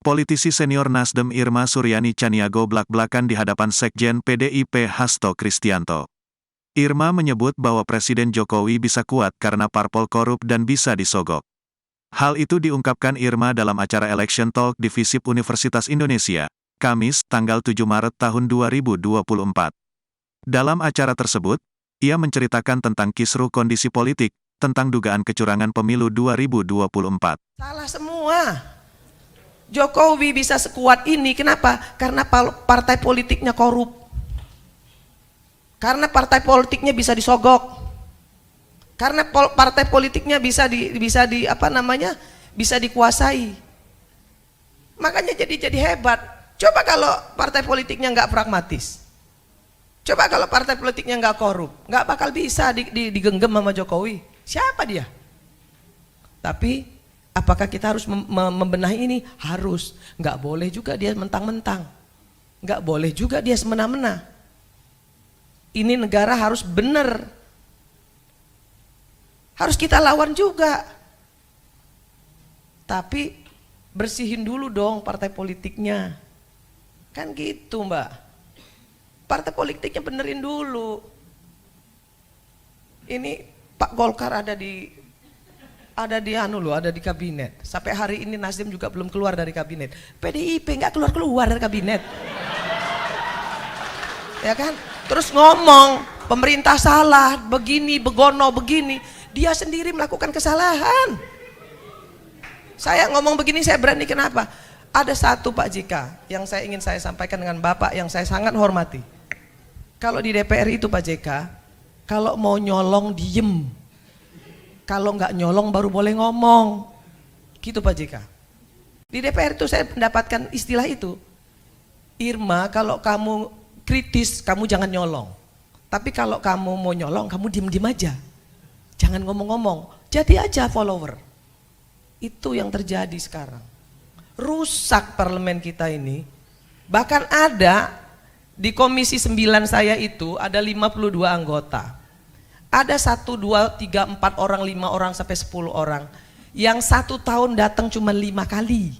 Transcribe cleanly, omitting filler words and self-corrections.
Politisi senior Nasdem Irma Suryani Caniago blak-blakan di hadapan Sekjen PDIP Hasto Kristianto. Irma menyebut bahwa Presiden Jokowi bisa kuat karena parpol korup dan bisa disogok. Hal itu diungkapkan Irma dalam acara Election Talk di FISIP Universitas Indonesia, Kamis, tanggal 7 Maret tahun 2024. Dalam acara tersebut, ia menceritakan tentang kisruh kondisi politik, tentang dugaan kecurangan pemilu 2024. Salah semua. Jokowi bisa sekuat ini, kenapa? Karena partai politiknya korup. Karena partai politiknya bisa disogok. Karena partai politiknya bisa dikuasai. Makanya jadi hebat. Coba kalau partai politiknya nggak pragmatis. Coba kalau partai politiknya nggak korup, nggak bakal bisa digenggam sama Jokowi. Siapa dia? Tapi apakah kita harus membenahi ini? Harus. Nggak boleh juga dia mentang-mentang. Nggak boleh juga dia semena-mena. Ini negara harus benar. Harus kita lawan juga. Tapi bersihin dulu dong partai politiknya. Kan gitu, Mbak. Partai politiknya benerin dulu. Ini Pak Golkar ada di kabinet. Sampai hari ini Nasdem juga belum keluar dari kabinet. PDIP nggak keluar dari kabinet. Ya kan? Terus ngomong pemerintah salah, begini, begono, begini. Dia sendiri melakukan kesalahan. Saya ngomong begini saya berani kenapa? Ada satu Pak Jika yang ingin saya sampaikan dengan Bapak yang saya sangat hormati. Kalau di DPR itu Pak JK, kalau mau nyolong diem. Kalau nggak nyolong baru boleh ngomong. Gitu Pak JK. Di DPR itu saya mendapatkan istilah itu. Irma, kalau kamu kritis, kamu jangan nyolong. Tapi kalau kamu mau nyolong, kamu diem-diem aja. Jangan ngomong-ngomong. Jadi aja follower. Itu yang terjadi sekarang. Rusak parlemen kita ini. Bahkan ada di Komisi 9 saya itu ada 52 anggota. Ada 1, 2, 3, 4 orang, 5 orang sampai 10 orang. Yang 1 tahun datang cuma 5 kali.